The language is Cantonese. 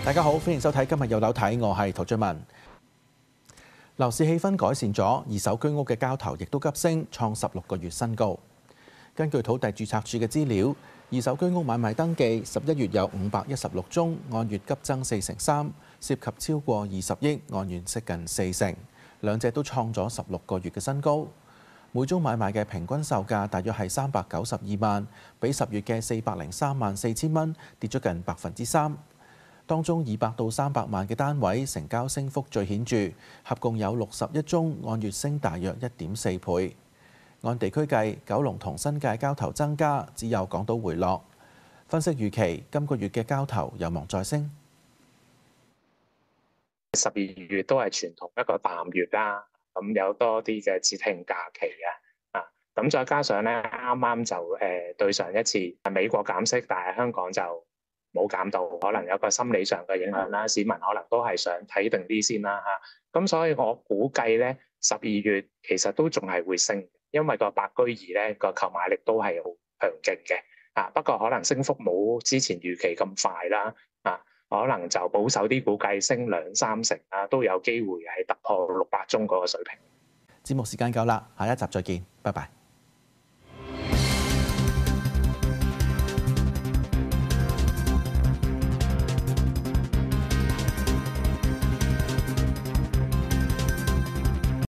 大家好，歡迎收睇今日有樓睇，我係陶俊文。樓市氣氛改善咗，二手居屋嘅交投亦都急升，創16個月新高。根據土地註冊處嘅資料，二手居屋買賣登記11月有516宗，按月急增4.3%，涉及超過20億，按月息近40%，兩者都創咗16個月嘅新高。每宗買賣嘅平均售價大約係392萬，比10月嘅403萬4千蚊跌咗近3%。當中200到300萬嘅單位成交升幅最顯著，合共有61宗，按月升大約1.4倍。按地區計，九龍同新界交投增加，只有港島回落。分析預期今個月嘅交投有望再升。12月都係傳統一個淡月啦，咁有多啲嘅節慶假期咁再加上咧啱啱就對上一次美國減息，但係香港就冇減到，可能有個心理上嘅影響啦，市民可能都係想睇定啲先啦咁所以我估計咧12月其實都仲係會升，因為個白居二咧個購買力都係好強勁嘅不過可能升幅冇之前預期咁快啦可能就保守啲估計升2-3成都有機會係突破600宗嗰個水平。節目時間夠啦，下一集再見，拜拜。